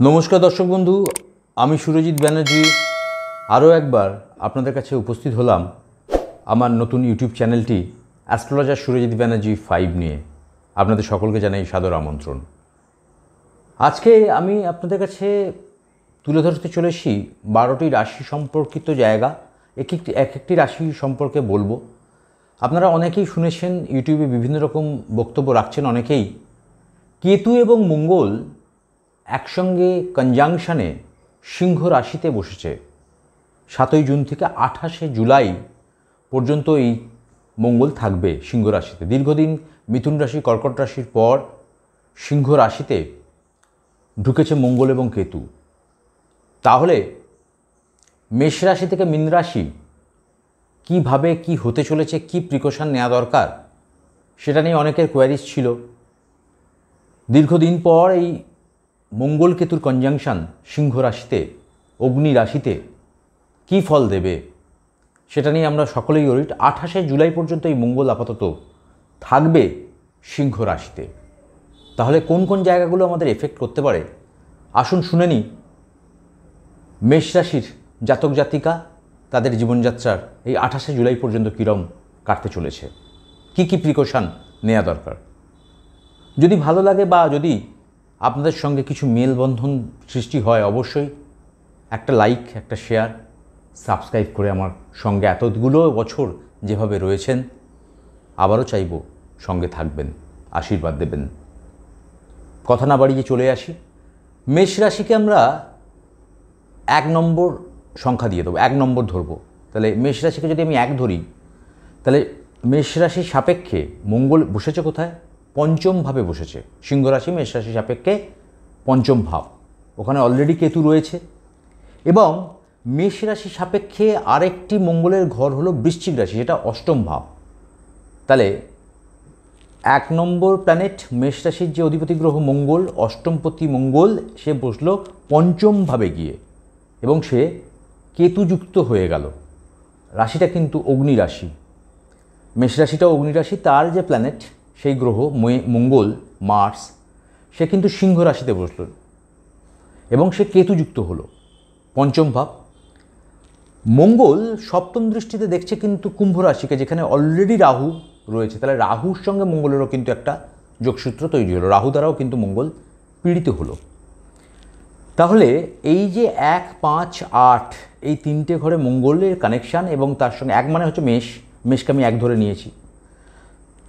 নমস্কার দর্শক বন্ধু, আমি সুরজিৎ ব্যানার্জি আরও একবার আপনাদের কাছে উপস্থিত হলাম আমার নতুন ইউটিউব চ্যানেলটি অ্যাস্ট্রোলজার সুরজিৎ ব্যানার্জি 5 নিয়ে। আপনাদের সকলকে জানাই সাদর আমন্ত্রণ। আজকে আমি আপনাদের কাছে তুলে ধরতে চলেছি 12টি রাশি সম্পর্কিত জায়গা। এক একটি রাশি সম্পর্কে বলবো। আপনারা অনেকেই শুনেছেন, ইউটিউবে বিভিন্ন রকম বক্তব্য রাখছেন অনেকেই। কেতু এবং মঙ্গল একসঙ্গে কনজাংশনে সিংহ রাশিতে বসেছে। 7ই জুন থেকে 28শে জুলাই পর্যন্ত এই মঙ্গল থাকবে সিংহ রাশিতে। দীর্ঘদিন মিথুন রাশি, কর্কট রাশির পর সিংহ রাশিতে ঢুকেছে মঙ্গল এবং কেতু। তাহলে মেষ রাশি থেকে মীন রাশি কীভাবে কি হতে চলেছে, কি প্রিকশন নেওয়া দরকার, সেটা নিয়ে অনেকের কোয়ারিজ ছিল। দীর্ঘদিন পর এই মঙ্গল কেতুর কনজাংশন সিংহ রাশিতে, অগ্নি রাশিতে কী ফল দেবে সেটা নিয়ে আমরা সকলেই ওরিট। 28শে জুলাই পর্যন্ত এই মঙ্গল আপাতত থাকবে সিংহ রাশিতে। তাহলে কোন কোন জায়গাগুলো আমাদের এফেক্ট করতে পারে আসুন শুনে নিই। মেষ রাশির জাতক জাতিকা তাদের জীবনযাত্রার এই 28শে জুলাই পর্যন্ত কীরকম কাটতে চলেছে, কি কি প্রিকশন নেওয়া দরকার। যদি ভালো লাগে বা যদি আপনাদের সঙ্গে কিছু মেলবন্ধন সৃষ্টি হয়, অবশ্যই একটা লাইক, একটা শেয়ার, সাবস্ক্রাইব করে আমার সঙ্গে এতগুলো বছর যেভাবে রয়েছেন আবারও চাইব সঙ্গে থাকবেন, আশীর্বাদ দেবেন। কথা না বাড়িয়ে চলে আসি। মেষ রাশিকে আমরা 1 নম্বর সংখ্যা দিয়ে দেবো, 1 নম্বর ধরবো। তাহলে মেষ রাশিকে যদি আমি 1 ধরি, তাহলে মেষ রাশির সাপেক্ষে মঙ্গল বসেছে কোথায়? পঞ্চম ভাবে বসেছে। সিংহ রাশি মেষ রাশি সাপেক্ষে পঞ্চম ভাব, ওখানে অলরেডি কেতু রয়েছে। এবং মেষ রাশি সাপেক্ষে আরেকটি মঙ্গলের ঘর হলো বৃশ্চিক রাশি, যেটা অষ্টম ভাব। তাহলে 1 নম্বর প্ল্যানেট মেষ রাশির যে অধিপতি গ্রহ মঙ্গল, অষ্টমপতি মঙ্গল, সে বসলো পঞ্চম ভাবে গিয়ে এবং সে কেতুযুক্ত হয়ে গেল। রাশিটা কিন্তু অগ্নি রাশি, মেষ রাশিটা অগ্নি রাশি। তার যে প্ল্যানেট, সেই গ্রহ মঙ্গল, মার্স, সে কিন্তু সিংহ রাশিতে বসল এবং সে কেতুযুক্ত হলো পঞ্চম ভাব। মঙ্গল সপ্তম দৃষ্টিতে দেখছে কিন্তু কুম্ভ রাশিকে, যেখানে অলরেডি রাহু রয়েছে। তাহলে রাহুর সঙ্গে মঙ্গলেরও কিন্তু একটা যোগসূত্র তৈরি হলো, রাহু দ্বারাও কিন্তু মঙ্গল পীড়িত হলো। তাহলে এই যে 1, 5, 8 এই 3টে ঘরে মঙ্গলের কানেকশান, এবং তার সঙ্গে 1 মানে হচ্ছে মেষকে আমি 1 ধরে নিয়েছি।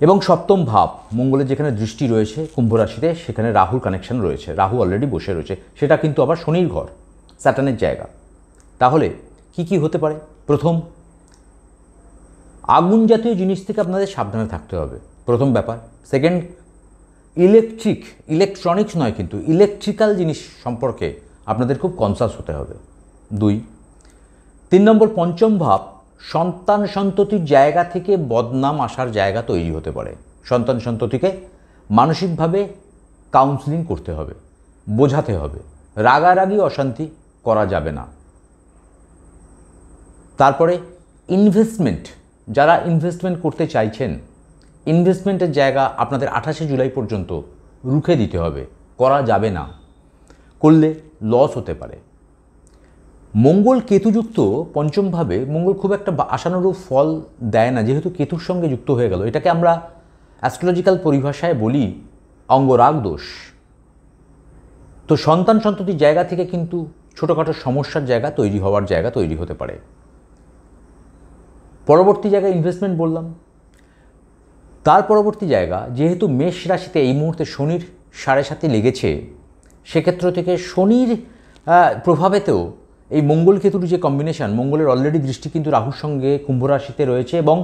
এবং সপ্তম ভাব মঙ্গলের যেখানে দৃষ্টি রয়েছে কুম্ভ রাশিতে, সেখানে রাহুর কানেকশান রয়েছে, রাহু অলরেডি বসে রয়েছে। সেটা কিন্তু আবার শনির ঘর, স্যাটার্নের জায়গা। তাহলে কি কি হতে পারে? প্রথম, আগুন জাতীয় জিনিস থেকে আপনাদের সাবধানে থাকতে হবে, প্রথম ব্যাপার। সেকেন্ড, ইলেকট্রনিক্স নয় কিন্তু ইলেকট্রিক্যাল জিনিস সম্পর্কে আপনাদের খুব কনসাস হতে হবে। 2, 3 নম্বর পঞ্চম ভাব, সন্তান সন্ততির জায়গা থেকে বদনাম আসার জায়গা তৈরি হতে পারে। সন্তান সন্ততিকে মানসিকভাবে কাউন্সেলিং করতে হবে, বোঝাতে হবে, রাগারাগি অশান্তি করা যাবে না। তারপরে ইনভেস্টমেন্ট, যারা ইনভেস্টমেন্ট করতে চাইছেন, ইনভেস্টমেন্টের জায়গা আপনাদের 28শে জুলাই পর্যন্ত রুখে দিতে হবে, করা যাবে না, করলে লস হতে পারে। মঙ্গল কেতুযুক্ত পঞ্চমভাবে, মঙ্গল খুব একটা আশানুরূপ ফল দেয় না, যেহেতু কেতুর সঙ্গে যুক্ত হয়ে গেল। এটাকে আমরা অ্যাস্ট্রোলজিক্যাল পরিভাষায় বলি অঙ্গরাগ দোষ। তো সন্তান সন্ততির জায়গা থেকে কিন্তু ছোটোখাটো সমস্যার জায়গা তৈরি হতে পারে। পরবর্তী জায়গায় ইনভেস্টমেন্ট বললাম। তার পরবর্তী জায়গা, যেহেতু মেষ রাশিতে এই মুহূর্তে শনির 7.5 লেগেছে, সেক্ষেত্র থেকে শনির প্রভাবেতেও এই মঙ্গল কেতুর যে কম্বিনেশান, মঙ্গলের অলরেডি দৃষ্টি কিন্তু রাহুর সঙ্গে কুম্ভ রাশিতে রয়েছে এবং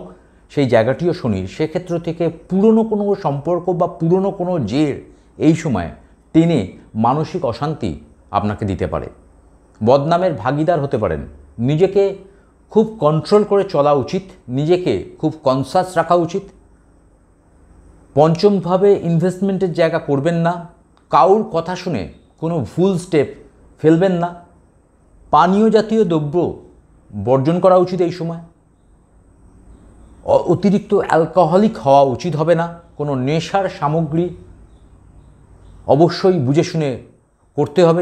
সেই জায়গাটিও শনির, সেক্ষেত্র থেকে পুরনো কোনো সম্পর্ক বা পুরনো কোনো জের এই সময় টেনে মানসিক অশান্তি আপনাকে দিতে পারে, বদনামের ভাগিদার হতে পারেন। নিজেকে খুব কন্ট্রোল করে চলা উচিত, নিজেকে খুব কনসাস রাখা উচিত। পঞ্চমভাবে ইনভেস্টমেন্টের জায়গা করবেন না, কাউর কথা শুনে কোনো ভুল স্টেপ ফেলবেন না, পানীয় জাতীয় দ্রব্য বর্জন করা উচিত এই সময়, অতিরিক্ত অ্যালকোহলিক হওয়া উচিত হবে না, কোনো নেশার সামগ্রী অবশ্যই বুঝে শুনে করতে হবে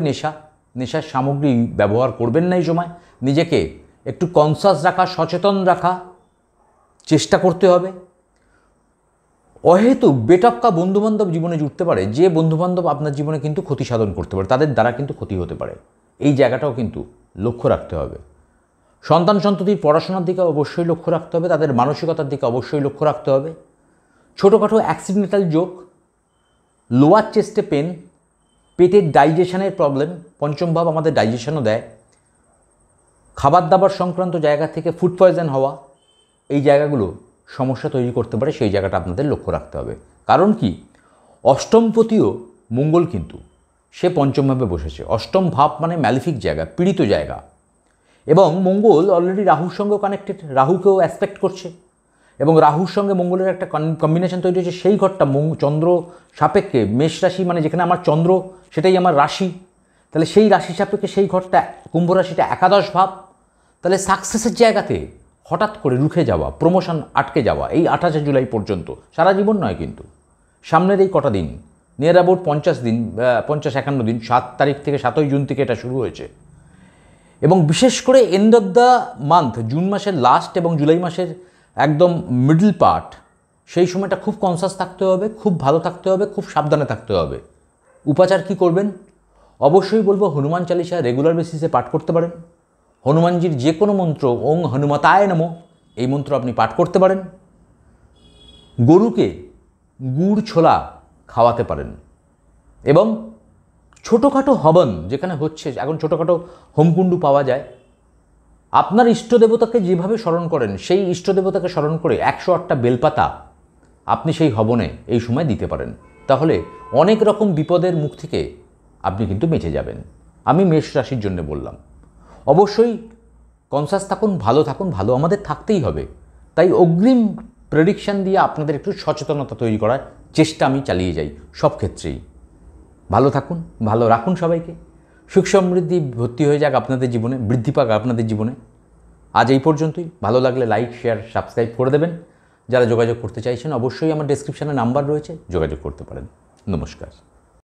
নেশার সামগ্রী ব্যবহার করবেন না এই সময়। নিজেকে একটু কনসাস রাখা, সচেতন রাখা চেষ্টা করতে হবে। অহেতুক বেটক্কা বন্ধুবান্ধব জীবনে জুটতে পারে, যে বন্ধুবান্ধব আপনার জীবনে কিন্তু ক্ষতি সাধন করতে পারে, তাদের দ্বারা কিন্তু ক্ষতি হতে পারে। এই জায়গাটাও কিন্তু লক্ষ্য রাখতে হবে। সন্তান সন্ততির পড়াশোনার দিকে অবশ্যই লক্ষ্য রাখতে হবে, তাদের মানসিকতার দিকে অবশ্যই লক্ষ্য রাখতে হবে। ছোটোখাটো অ্যাক্সিডেন্টাল জোক, লোয়ার চেস্টে পেন, পেটের ডাইজেশনের প্রবলেম, পঞ্চম ভাব আমাদের ডাইজেশনও দেয়, খাবার দাবার সংক্রান্ত জায়গা থেকে ফুড পয়জন হওয়া, এই জায়গাগুলো সমস্যা তৈরি করতে পারে। সেই জায়গাটা আপনাদের লক্ষ্য রাখতে হবে। কারণ কি, অষ্টমপতিও মঙ্গল কিন্তু সে পঞ্চমভাবে বসেছে। অষ্টম ভাব মানে ম্যালিফিক জায়গা, পীড়িত জায়গা। এবং মঙ্গল অলরেডি রাহুর সঙ্গেও কানেক্টেড, রাহুকেও অ্যাসপেক্ট করছে এবং রাহুর সঙ্গে মঙ্গলের একটা কম্বিনেশন তৈরি হয়েছে। সেই ঘরটা চন্দ্র সাপেক্ষে মেষ রাশি, মানে যেখানে আমার চন্দ্র সেটাই আমার রাশি, তাহলে সেই রাশি সাপেক্ষে সেই ঘরটা কুম্ভ রাশিটা একাদশ ভাব। তাহলে সাকসেসের জায়গাতে হঠাৎ করে রুখে যাওয়া, প্রমোশন আটকে যাওয়া, এই 28 জুলাই পর্যন্ত, সারা জীবন নয় কিন্তু, সামনের এই কটা দিন, নিয়ার অ্যাবাউট 50 দিন, 50-51 দিন, 7 তারিখ থেকে 7ই জুন থেকে এটা শুরু হয়েছে। এবং বিশেষ করে end of the month, June মাসের লাস্ট এবং জুলাই মাসের একদম মিডল পার্ট, সেই সময়টা খুব কনসাস থাকতে হবে, খুব ভালো থাকতে হবে, খুব সাবধানে থাকতে হবে। উপাচার কি করবেন? অবশ্যই বলবো হনুমান চালিসা রেগুলার বেসিসে পাঠ করতে পারেন। হনুমানজির যে কোনো মন্ত্র, ওং হনুমতায় নমঃ, এই মন্ত্র আপনি পাঠ করতে পারেন। গরুকে গুড় ছোলা খাওয়াতে পারেন। এবং ছোটোখাটো হবন যেখানে হচ্ছে, এখন ছোটোখাটো হোমকুণ্ডু পাওয়া যায়, আপনার ইষ্টদেবতাকে যেভাবে স্মরণ করেন সেই ইষ্টদেবতাকে স্মরণ করে 108টা বেলপাতা আপনি সেই হবনে এই সময় দিতে পারেন। তাহলে অনেক রকম বিপদের মুখ থেকে আপনি কিন্তু বেঁচে যাবেন। আমি মেষ রাশির জন্য বললাম। অবশ্যই কনসাস থাকুন, ভালো থাকুন, ভালো আমাদের থাকতেই হবে। তাই অগ্রিম প্রেডিকশান দিয়ে আপনাদের একটু সচেতনতা তৈরি করার চেষ্টা আমি চালিয়ে যাই সব ক্ষেত্রেই। ভালো থাকুন, ভালো রাখুন সবাইকে। সুখ সমৃদ্ধি ভর্তি হয়ে যাক আপনাদের জীবনে, বৃদ্ধি পাক আপনাদের জীবনে। আজ এই পর্যন্তই। ভালো লাগলে লাইক, শেয়ার, সাবস্ক্রাইব করে দেবেন। যারা যোগাযোগ করতে চাইছেন অবশ্যই আমার ডেসক্রিপশানে নাম্বার রয়েছে, যোগাযোগ করতে পারেন। নমস্কার।